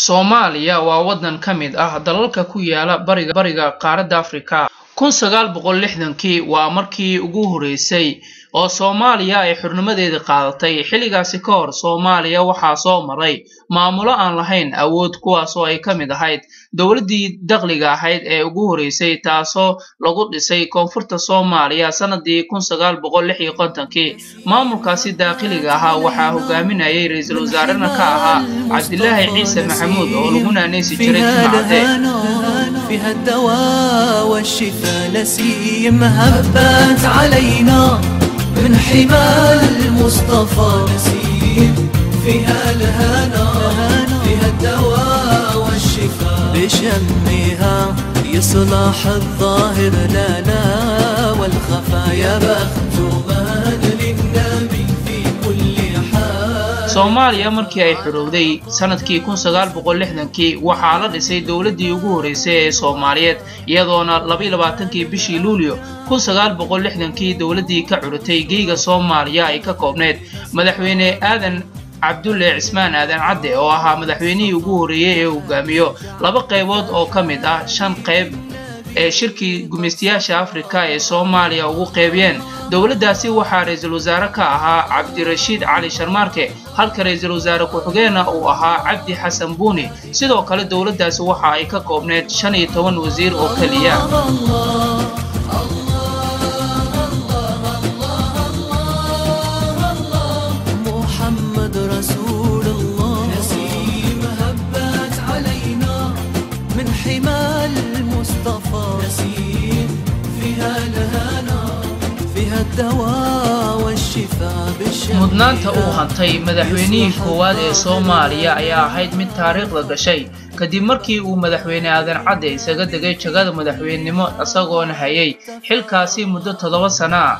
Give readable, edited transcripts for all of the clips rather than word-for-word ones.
Soomaaliya waa wadan ka mid ah dalalka ku yaala bariga qaaradda Afrika. 1960kii waa markii ugu horeysay oo Soomaaliya ay xurnimadeeda qaadatay. Xilligaasi ka hor Soomaaliya waxaa soo maray maamulo aan lahayn awood, kuwaas oo ay ka mid ahayd dowladdii dakhliga ahayd ee ugu horeysay taasoo lagu dhisay koonfurta Soomaaliya sanadii 1956. maamulkaasi dakhliga ahaa waxaa hogaaminayay ra'iisul wasaarena ka ahaa Cabdilaahi Ciise Maxamuud oo lagu naanaysi jiray Timcade. فيها الدواء والشفاء نسيم هبت علينا من حمال المصطفى نسيم فيها الهنا فيها الدواء والشفاء بشمها يصلح الظاهر لنا والخفايا مختوما للنبي في كل حال. Soomaaliya markii ay xorowday sanadkii 1960kii waxaa la dhisay dowladdii ugu horeysay ee Soomaaliyeed, iyadoona 22kii bishii Luulyo 1960kii dowladdii ka curatay geega Soomaaliya ay ka koobneed madaxweyne Aadan Cabdulle Cismaan Aadan Cadde oo ahaa madaxweynihii ugu horeeyay ee hogaamiyo laba qaybood oo ka mid ah 5 qayb ee shirkii gumeystayaasha Afrika ee Soomaaliya ugu qaybiyeen. dowladdaasi waxaa ra'iisul wasaare ka ahaa Cabdirashiid Cali Sharmaarke, halka ra'iisul wasaare ku-xigeenna uu ahaa Cabdi Xasan Buuni. sidoo kale dowladdaasi waxa ay ka koobneed 15 wasiir oo kaliya. mudnaanta uu hantay madaxweynihii koowaad ee Soomaaliya ayaa ahayd mid taariikhda gashay kadib markii uu madaxweyne Aadan Cadde isaga degay jagada madaxweynenimo isagoona hayay xilkaasi muddo 7 sano ah.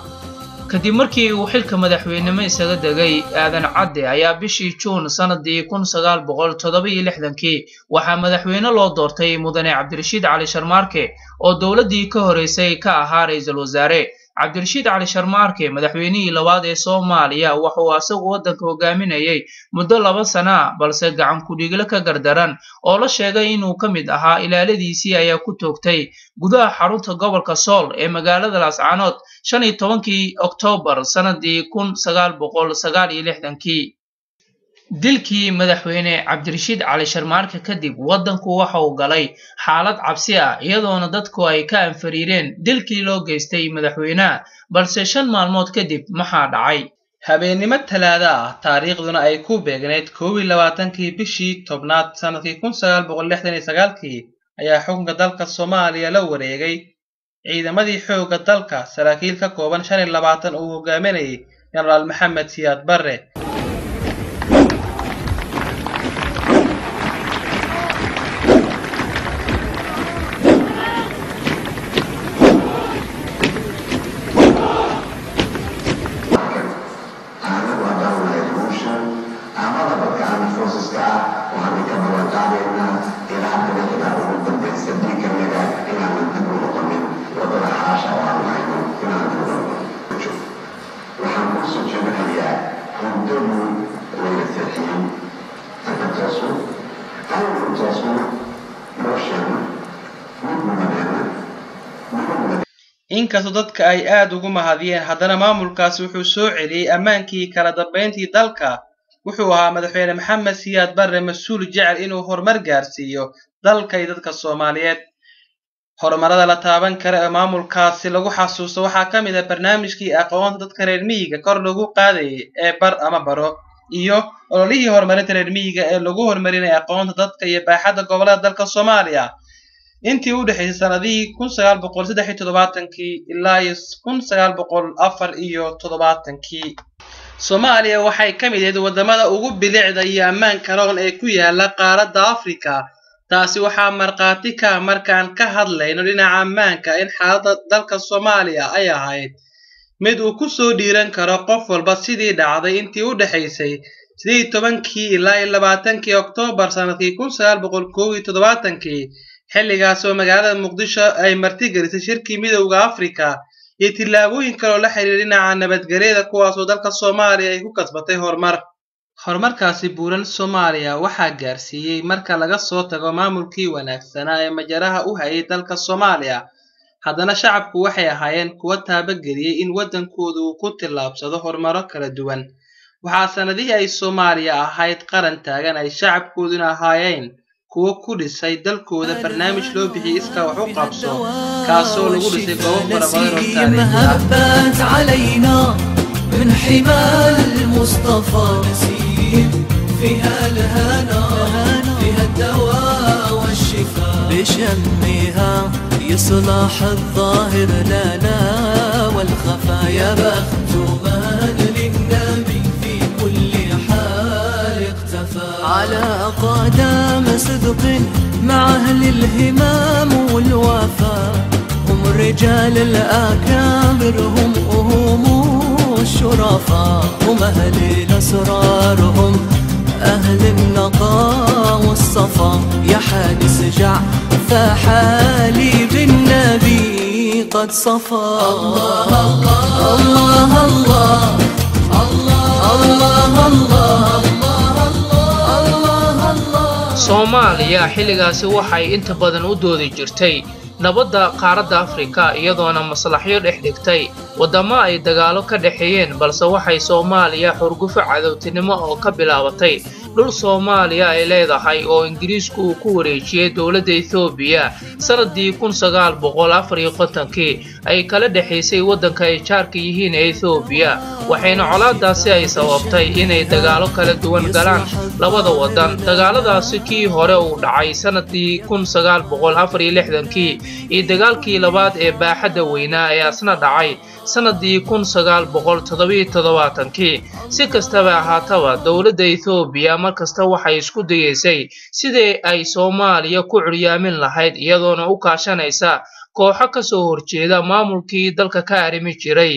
kadib markii uu xilka madaxweynenimo isaga degay Aadan Cadde ayaa bishii Juun sanadii 1967kii waxaa madaxweyne loo doortay mudane Cabdirashiid Cali Sharmaarke oo dowladdii ka horeysay ka ahaa ra'iisul wasaare. Cabdirashiid Cali Sharmaarke madaxweynihii labaad ee Soomaaliya wuxuu asagu wadanka hogaaminayay muddo 2 sano ah, balse gacan ku dhigile ka gardaran oo la sheegay inuu ka mid ahaa ilaaladiisii ayaa ku toogtay gudaha xarunta gobolka Sool ee magaalada Laascaanood 15kii Oktoobar sanadii 1969. dilkii madaxweyne Cabdirashiid Cali Sharmaarke kadib wadanku waxa uu galay xaalad cabsi ah, iyadoona dadku ay ka anfariireen dilkii loo geystay madaxweynaha. balse 5 maalmood kadib maxaa dhacay? habeenimo Talaado ah, taariikhduna ay ku beegneyd 22kii bishii tobnaad sanadkii 1969kii ayaa xukunka dalka Soomaaliya la wareegay ciidamadii xoogga dalka saraakiil ka kooban 25 uu hogaaminayay Generaal Maxamed Siyaad Barre. inkastoo dadka ay aad ugu mahadiyeen, haddana maamulkaasi wuxuu soo celiyay ammaankii kala dambeyntii dalka. wuxuu ahaa madaxweyne Maxamed Siyaad Barre mas'uul jecel inuu horumar gaarsiiyo dalka iyo dadka Soomaaliyeed. horumarada la taaban kara ee maamulkaasi lagu xasuusto waxaa ka mid ah barnaamijkii aqoonta dadka reer miyiga kor loogu qaadayay ee bar ama baro, iyo ololihii horumarinta reer miyiga ee lagu horumarinay aqoonta dadka iyo baaxadda gobollada dalka Soomaaliya. intii u dhaxaysay sanadihii 1973 ilaa 1974. Soomaaliya waxay ka mid ahayd wadamada ugu bilicda iyo ammaanka roon ee ku yaala qaaradda Afrika. taasi waxaa marqaati ka markaan ka hadlayno dhinaca ammaanka in xaaladda dalka Soomaaliya ay ahayd mid uu ku soo dhiiran karo qof walba, sidii dhacday intii u dhaxaysay 18kii ilaa 20kii Oktoobar sanadkii 1971. xilligaas oo magaalada Muqdisho ay martigelisay shirkii Midowga Afrika iyo tillaabooyin kale oo la xiriira dhinaca nabadgelyada, kuwaas oo dalka Soomaaliya ay ku kasbatay horumar. horumarkaasi buuran Soomaaliya waxaa gaarsiiyey marka laga soo tago maamulkii wanaagsanaa ee majaraha u hayay dalka Soomaaliya. haddana shacabku waxay ahaayeen kuwa taabageliyay in wadankoodu uu ku tillaabsado horumaro kala duwan. waxaa sanadihii ay Soomaaliya ahayd qaran taagan ay shacabkooduna ahaayeen kuwa ku dhisay dalkooda barnaamij loo bixiyay iska wax u qabso kaasoo lagu dhisay goobo fara badan oo taariikhi من حمال المصطفى نسيم فيها الهنا فيها الدواء والشفاء بشمها يصلح الظاهر لنا والخفا يا بخت من للنبي في كل حال اقتفى على قدم صدق مع أهل الهمام والوفاء هم الرجال الأكابر هم الشرفاء هم أهل الأسرار هم أهل النقاء والصفا يا حادث جع فحالي بالنبي قد صفى الله الله الله الله الله Soomaaliya xilligaasi waxay inta badan u doodi jirtay nabadda qaaradda Afrika iyadoona maslaxyo dhexdhigtay wadamo ay dagaalo ka dhaxeeyeen balse waxay Soomaaliya xurgufo cadawtinimo oo ka bilaabatay dhul Soomaaliya ay leedahay oo Ingiriisku uu ku wareejiyay dawladda Itoobiya sanadii 1954 ay kala dhaxeysay wadanka ay jaarka yihiin ee Itoobiya waxayna colaadaasi ay sababtay inay dagaalo kala duwan galaan labada wadan. dagaaladaasi kii hore uu dhacay sanadii 1964 iyo dagaalkii labaad ee baaxadda weynaa ee asna dhacay sanadii 1977 si kastaba ahaataba dawladda Itoobiya markasta waxay isku dayeysay sidii ay Soomaaliya ku curyaamin lahayd iyadoona u kaashanaysa kooxo ka soo horjeeda maamulkii dalka ka arimi jiray.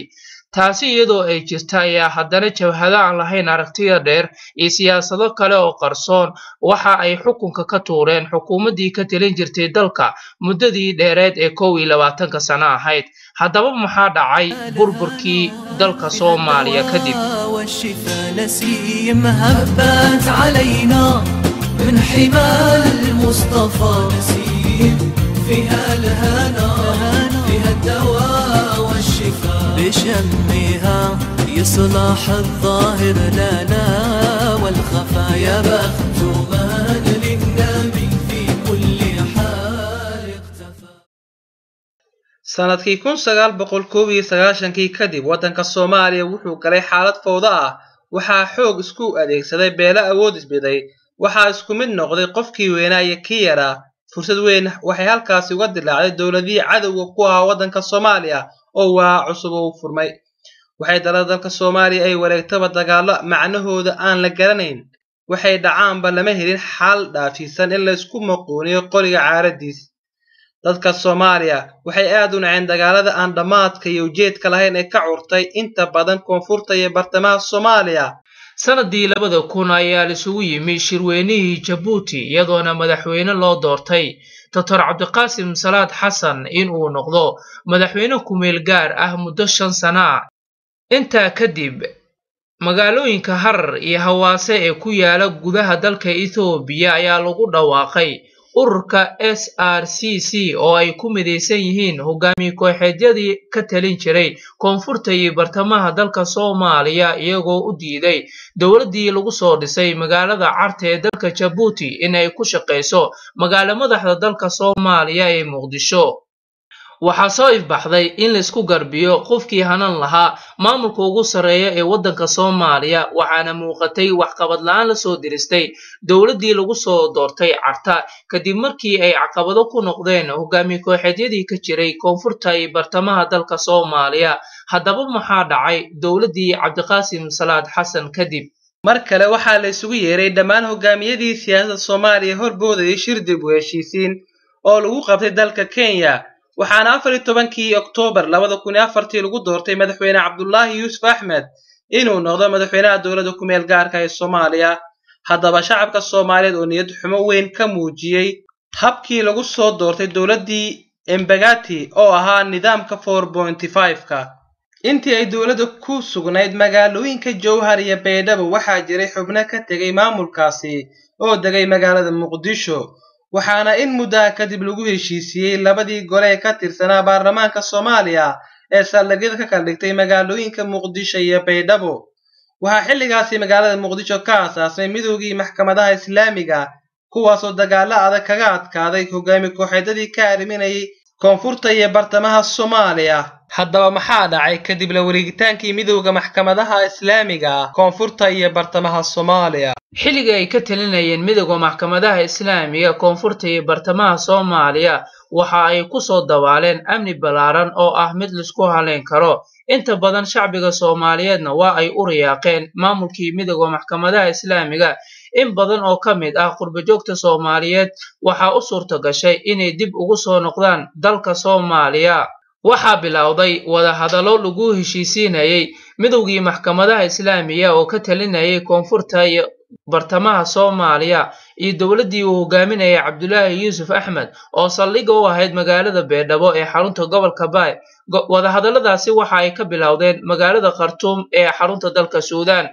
taasi iyadoo ay jirta ayaa haddana jabhado aan lahayn aragtiyo dheer iyo siyaasado kale oo qarsoon waxa ay xukunka ka tuureen xukuumaddii ka talin jirtay dalka muddadii dheereed ee 21 sano ahayd. haddaba maxaa dhacay burburkii dalka Soomaaliya kadib؟ من حمال المصطفى نسيم فيها الهنا فيها الدواء والشفاء بشمها يصلح الظاهر لنا والخفا يا بخت من للنبي في كل حال اقتفى. sanadkii 1991 kadib wadanka Soomaaliya wuxuu galay xaalad fowdo ah. waxaa xoog isku adeegsaday beelo awood isbiday. waxaa isku mid noqday qofkii weynaa iyo kii yaraa. fursad weyn waxay halkaasi uga dilaacday dawladii cadawga ku ahaa wadanka Soomaaliya oo waa cusub oo furmay. waxay dalka Soomaaliya ay wareegtaba dagaalo macnahooda aan la garanayn. waxay dhacaanba lama helin xal dhaafisan in la isku maquuniyo qoriga caaradiis. dadka Soomaaliya waxay aad u naceen dagaalada aan dhamaadka iyo ujeedka lahayn ee ka curtay inta badan koonfurta iyo bartamaha Soomaaliya. sanadii 2000 ayaa la isugu yimi shirweynihii Djibouti iyadoona madaxweyne loo doortay Dr. Cabdiqaasim Salaad Xasan in uu noqdo madaxweyne ku meel gaar ah muddo 5 sano ah. intaa kadib magaalooyinka Harar iyo Hawaase ee ku yaala gudaha dalka Itoobiya ayaa lagu dhawaaqay ururka SRCC oo ay ku mideysan yihiin hogaamiye kooxeedyadii ka talin jiray koonfurta iyo bartamaha dalka Soomaaliya iyagoo u diiday dawladii lagu soo dhisay magaalada Carte ee dalka Djibouti in ay ku shaqeyso magaalo madaxda dalka Soomaaliya ee Muqdisho. waxaa soo ifbaxday in la isku garbiyo qofkii hanan lahaa maamulka ugu sareeya ee wadanka Soomaaliya waxaana muuqatay wax qabad la'aan la soo diristay dawladii lagu soo doortay Carta kadib markii ay caqabado ku noqdeen hogaamiye kooxeedyadii ka jiray koonfurta iyo bartamaha dalka Soomaaliya. haddaba maxaa dhacay dawladii Cabdiqaasim Salaad Xasan kadib؟ mar kale waxaa la isugu yeeray dhammaan hogaamiyadii siyaasadda Soomaaliya horboodayay shir dib u heshiisiin oo lagu qabtay dalka Kenya. waxaana 14 Oktoobar 2004 lagu doortay madaxweyne Cabdullaahi Yuusuf Axmed inuu noqdo madaxweynaha dawladda ku meel gaarka ah ee Soomaaliya. haddaba shacabka Soomaaliyeed oo niyad xumo weyn ka muujiyay habkii lagu soo doortay dawladii Embagati oo ahaa nidaamka 4.5ka intii ay dowladda ku sugnayd magaalooyinka Jowhar iyo Baydhabo waxaa jiray xubno ka tegay maamulkaasi oo degay magaalada Muqdisho waxaana in muddo kadib lagu heshiisiyay labadii gole ka tirsanaa baarlamaanka Soomaaliya ee saldhigyada ka kala dhigtay magaalooyinka Muqdisho iyo Baydhabo waxaa xilligaasi magaalada Muqdisho ka aasaasay midoogii maxkamadaha Islaamiga kuwaas oo dagaalo adag kaga adkaaday hogaamiye kooxeedadii ka arriminayay koonfurta iyo bartamaha Soomaaliya haddaba maxaa dhacay kadib la wareegitaankii midowga maxkamadaha Islaamiga koonfurta iyo bartamaha Soomaaliya xilliga ay ka talinayeen midowga maxkamadaha Islaamiga koonfurta iyo bartamaha Soomaaliya waxa ay ku soo dawaaleen amni balaaran oo ah mid la isku haleyn karo inta badan shacbiga Soomaaliyeedna waa ay u riyaaqeen maamulkii midowga maxkamadaha Islaamiga in badan oo ka mid ah qurbo-joogta Soomaaliyeed waxa u suurto gashay inay dib ugu soo noqdaan dalka Soomaaliya waxaa bilowday wada hadallo lagu heshiisiinayay midowgii maxkamadaha Islaamiga oo ka talinayay koonfurta iyo bartamaha Soomaaliya iyo dawladii uu hogaaminayay Cabdullaahi Yuusuf Axmed oo saldhig u ahayd magaalada Baydhabo ee xarunta gobolka Baay wada hadalladaasi waxa ay ka bilowdeen magaalada Khartoum ee xarunta dalka Suudaan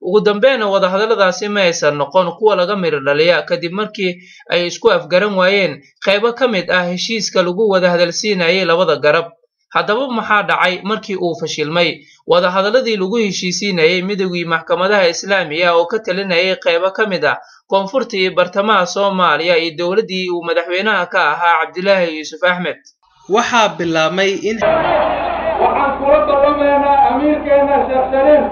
ugu dambeynna wada hadalladaasi ma aysan noqon kuwa laga miro dhaliya kadib markii ay isku afgaran waayeen qaybo ka mid ah heshiiska lagu wada hadalsiinayay labada garab haddaba maxaa dhacay markii uu fashilmay wada hadalladii lagu heshiisiinayay midowgii maxkamadaha Islaamiga oo ka talinayay qaybo ka mid ah koonfurta iyo bartamaha Soomaaliya iyo dawladii uu madaxweynaha ka ahaa Cabdullaahi Yuusuf Axmed waxaa bilaabmay in waxaan kula dallamaynaa amiirkeena Sheekh Shariif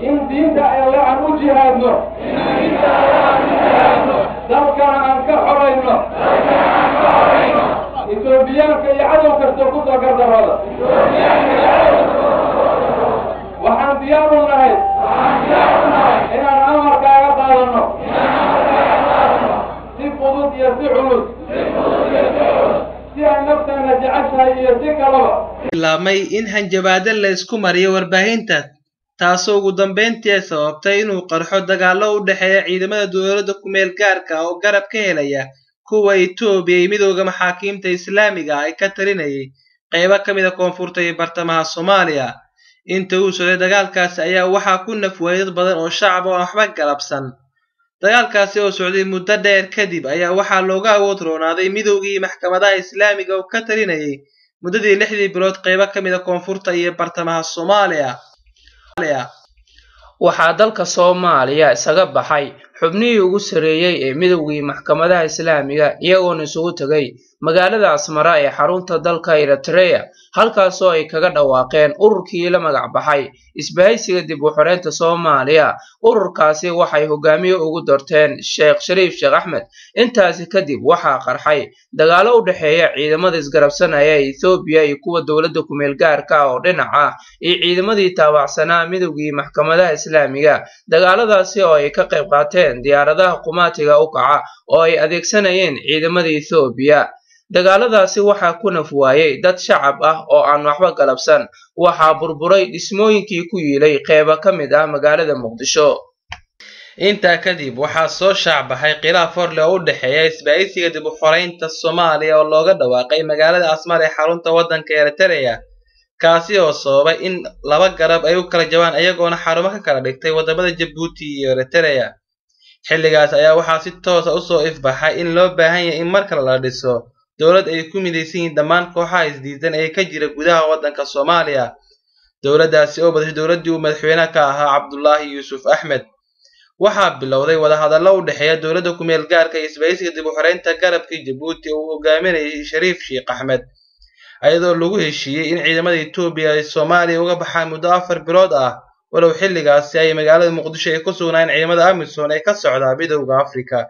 in diinta Alle aan u jihaadno dalkana aan ka xorayno Itoobiyaanka iyo cadow kasta ku soo gardarooda waxaan diyaar u nahay inaan amarkaaga qaadanno si fudud iyo si culus si aan nafteena jeceshahay iyo si kalaba bilaabmay in hanjabaado la isku mariyo warbaahinta taasoo ugu dambeyntii sababtay inuu qarxo dagaallo u dhexeeya ciidamada dowladda ku meel gaarka oo garab ka helaya kuwa Itoobiya iyo midowga maxaakiimta Islaamiga ay ka talinayay qaybo ka mid ah koonfurta iyo bartamaha Soomaaliya inta uu socday dagaalkaasi ayaa waxaa ku nafwaayay dad badan oo shacab oo waxba galabsan dagaalkaasi oo socday muddo dheer kadib ayaa waxaa looga awood roonaaday midowgii maxkamadaha Islaamiga oo ka talinayay muddadii 6 bilood qaybo ka mid ah koonfurta iyo bartamaha Soomaaliya waxaa dalka Soomaaliya isaga baxay xubnihii ugu sareeyay ee midowgii maxkamadaha Islaamiga iyagoona isugu tagay magaalada Asmara ee xarunta dalka Eritrea halkaasoo ay kaga dhawaaqeen ururkii la magac baxay isbahaysiga dib u xoreynta Soomaaliya ururkaasi waxay hogaamiye ugu doorteen Sheekh Shariif Sheekh Axmed intaasi kadib waxaa qarxay dagaalo u dhaxeeya ciidamada isgarabsanaya Itoobiya iyo kuwa dawladda ku meel gaarka ah oo dhinac ah iyo ciidamadii taabacsanaa midowgii maxkamadaha Islaamiga dagaaladaasi oo ay ka qayb qaateen diyaaradaha qumaatiga u kaca oo ay adeegsanayeen ciidamada Itoobiya dagaaladaasi waxaa ku nafwaayay dad shacab ah oo aan waxba galabsan waxaa burburay dhismooyinkii ku yiilay qaybo ka mid ah magaalada Muqdisho intaa kadib waxaa soo shacbahay khilaaf hor leh oo u dhaxeeya isbahaysiga dib u xoreynta Soomaaliya oo looga dhawaaqay magaalada Asmara ee xarunta waddanka Eritrea kaasi oo sababay in laba garab ay u kala jabaan ayagoona xarumo ka kala dhigtay wadamada Djibouti iyo Eritrea xilligaas ayaa waxaa si toos ah u soo ifbaxay in loo baahan yahay in markale la dhiso dowlad ay ku midaysan yihiin dhammaan kooxaha isdiidan ee ka jira gudaha waddanka Soomaaliya dowladdaasi oo badashay dowladdii uu madaxweynaha ka ahaa Cabdullaahi Yuusuf Axmed waxaa bilowday wada hadallo u dhaxeeya dowladda ku meel gaarka iyo isbahaysiga dib u xoreynta garabka Djibouti oo uu hogaaminayay Shariif Sheekh Axmed ayadoo lagu heshiiyey in ciidamada Itoobiya ay Soomaaliya uga baxaan muddo 4 bilood ah walow xilligaasi ay magaalada Muqdisho ay ku sugnaayeen ciidamada Amisom ee ka socda midowga Afrika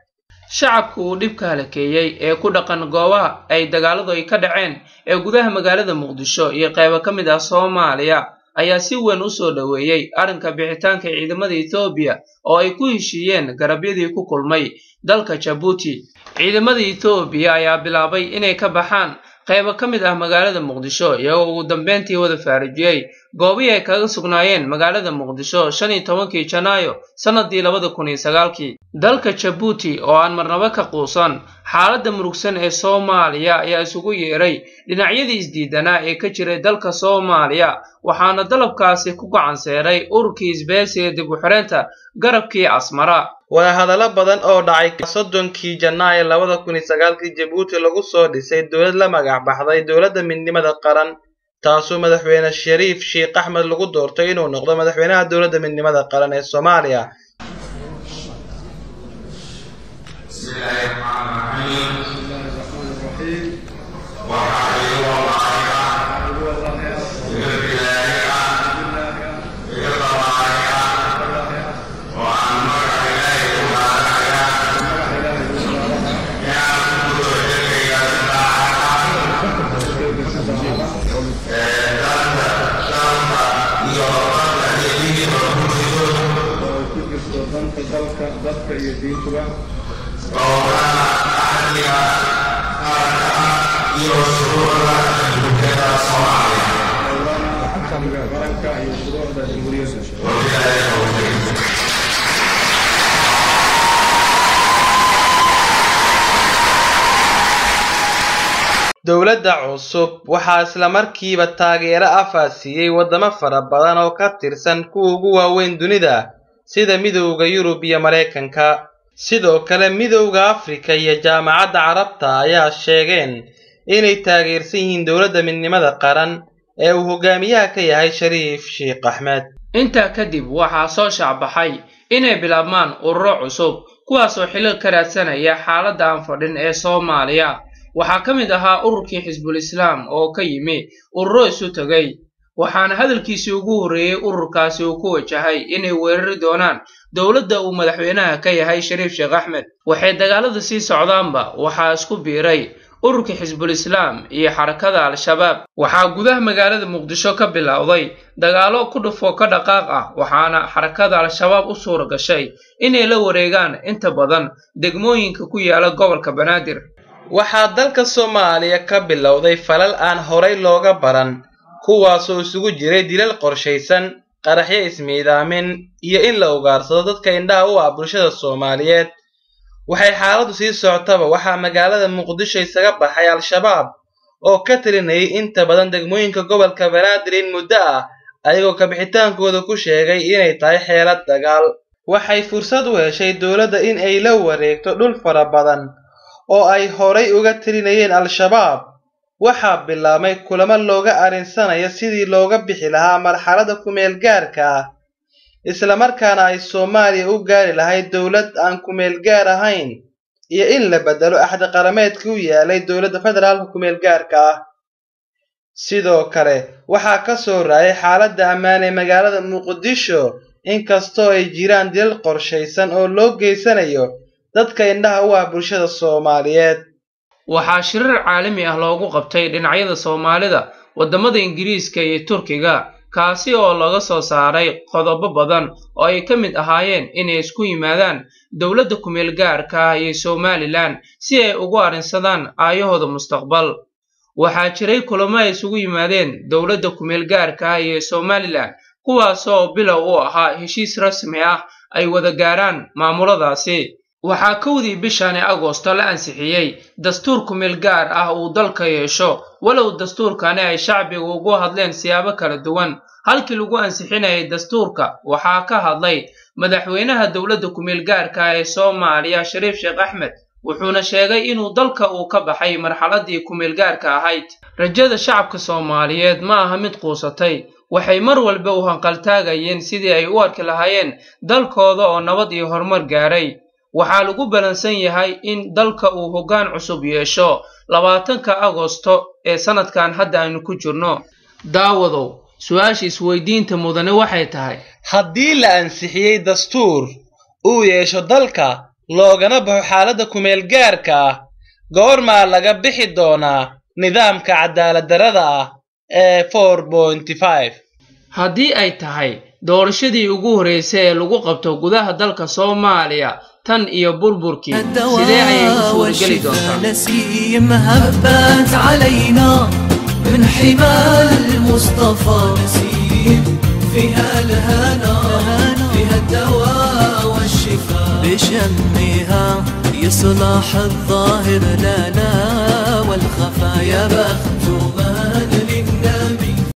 shacabku uu dhibka halakeeyay ee ku dhaqan goobaha ay dagaaladu ay ka dhaceen ee gudaha magaalada Muqdisho iyo qaybo ka mid ah Soomaaliya ayaa si weyn u soo dhaweeyay arrinka bixitaanka ciidamada Itoobiya oo ay ku heshiiyeen garabyadii ku kulmay dalka Djibouti ciidamada Itoobiya ayaa bilaabay inay ka baxaan qaybo ka mid ah magaalada Muqdisho iyagoo ugu dambeyntii wada faarijiyay goobii ay kaga sugnaayeen magaalada Muqdisho 15 Janaayo sanadii 2009. dalka Djibouti oo aan marnaba ka quusan xaaladda murugsan ee Soomaaliya ayaa isugu yeeray dhinacyadii isdiidanaa ee ka jiray dalka Soomaaliya waxaana dalabkaasi ku gacan seeray ururkii isbahaysiga dib u xireynta garabkii Asmara. wadahadalo badan oo dhacay 30 Janaayo 2009 Djibouti lagu soo dhisay dowlad la magac baxday dowladda midnimada qaran taasoo madaxweyne Shariif Sheekh Axmed lagu doortay inuu noqdo madaxweynaha dowladda midnimada qaran ee Soomaaliya. dowladda cusub waxaa isla markiiba taageero afaasiyay wadamo fara badan oo ka tirsan kuwa ugu waaweyn dunida sida midowga Yurub iyo Mareykanka. sidoo kale midowga Afrika iyo jaamacadda Carabta ayaa sheegeen inay taageersan yihiin dowladda midnimada qaran ee uu hogaamiyaha ka yahay Shariif Sheekh Axmed. intaa kadib waxaa soo shacbaxay inay bilaabmaan ururo cusub kuwaas oo xilal ka raadsanaya xaaladda aan fadhin ee Soomaaliya. waxaa ka mid ahaa ururkii Xisbul Islaam oo ka yimi ururo isu tagay waxaana hadalkiisii ugu horeeyay ururkaasi uu ku wajahay inay weerari doonaan dowladda uu madaxweynaha ka yahay Shariif Sheekh Axmed. waxay dagaalada sii socdaanba waxaa isku biiray ururkii Xisbul Islaam iyo xarakada Al-Shabaab. waxaa gudaha magaalada Muqdisho ka bilowday dagaalo ku dhufo ka dhaqaaq ah waxaana xarakada Al-Shabaab u suura gashay inay la wareegaan inta badan degmooyinka ku yaala gobolka Banaadir. waxaa dalka Soomaaliya ka bilowday falal aan horay looga baran kuwaasoo isugu jiray dilal qorshaysan qaraxyo ismiidaamin iyo in la ugaarsado dadka indhaha u ah bulshada Soomaaliyeed. waxay xaaladdu sii socotaba waxaa magaalada Muqdisho isaga baxay Al-Shabaab oo ka talinayay inta badan degmooyinka gobolka Banaadir in muddo ah ayagoo ka bixitaankooda ku sheegay inay tahay xeelad dagaal. waxay fursad u heshay dowladda in ay la wareegto dhul fara badan oo ay horay uga talinayeen Al-Shabaab. waxaa bilaabmay kulamo looga arinsanayo sidii looga bixi lahaa marxaladda ku meel gaarka ah isla markaana ay Soomaaliya u gaari lahayd dowlad aan ku meel gaar ahayn iyo in la bedelo axdi qarameedkii u yaalay dowladda federaalka ku meel gaarka ah. sidoo kale waxaa ka soo raayay xaaladda ammaan ee magaalada Muqdisho inkastoo ay jiraan dilal qorshaysan oo loo geysanayo dadka indhaha u ah bulshada Soomaaliyeed. waxaa shirar caalami ah loogu qabtay dhinacyada Soomaalida wadamada Ingiriiska iyo Turkiga kaasi oo laga soo saaray qodobo badan oo ay ka mid ahaayeen inay isku yimaadaan dowladda ku meel gaarka ah iyo Somaliland si ay ugu arinsadaan aayahooda mustaqbal. waxaa jiray kulamo ay isugu yimaadeen dowladda ku meel gaarka ah iyo Somaliland kuwaas oo bilow u ahaa heshiis rasmi ah ay wada gaaraan maamuladaasi. waxaa kowdii bishan Agoosto la ansixiyay dastuur ku meel gaar ah uu dalka yeesho walow dastuurkani ay shacbiga ugu hadleen siyaabo kala duwan. halkii lagu ansixinayay dastuurka waxaa ka hadlay madaxweynaha dowladda ku meel gaarka ah ee Soomaaliya Shariif Sheekh Axmed wuxuuna sheegay inuu dalka uu ka baxay marxaladii ku meel gaarka ahayd. rajada shacabka Soomaaliyeed ma aha mid quusatay waxay mar walba u hanqaltaagayeen sidii ay u arki lahaayeen dalkooda oo nabad iyo horumar gaaray. waxaa lagu balansan yahay in dalka uu hoggaan cusub yeesho 20 Agoosto ee sanadkan hadda aynu ku jirno. daawadow su'aasha isweydiinta mudane waxay tahay haddii la ansixiyay dastuur uu yeesho dalka loogana baxo xaaladda ku meel gaarka ah goormaa laga bixi doonaa nidaamka cadaalad darrada ah ee 4.5 haddii ay tahay doorashadii ugu horeysay ee lagu qabto gudaha dalka Soomaaliya tan iyo burburkii sidee ayay u suurageli doontaa. نسيم هبت علينا من حمال المصطفى نسيم نسيم فيها الهنا فيها الدواء والشفاء بشمها يصلح الظاهر لا والخفا يا بخت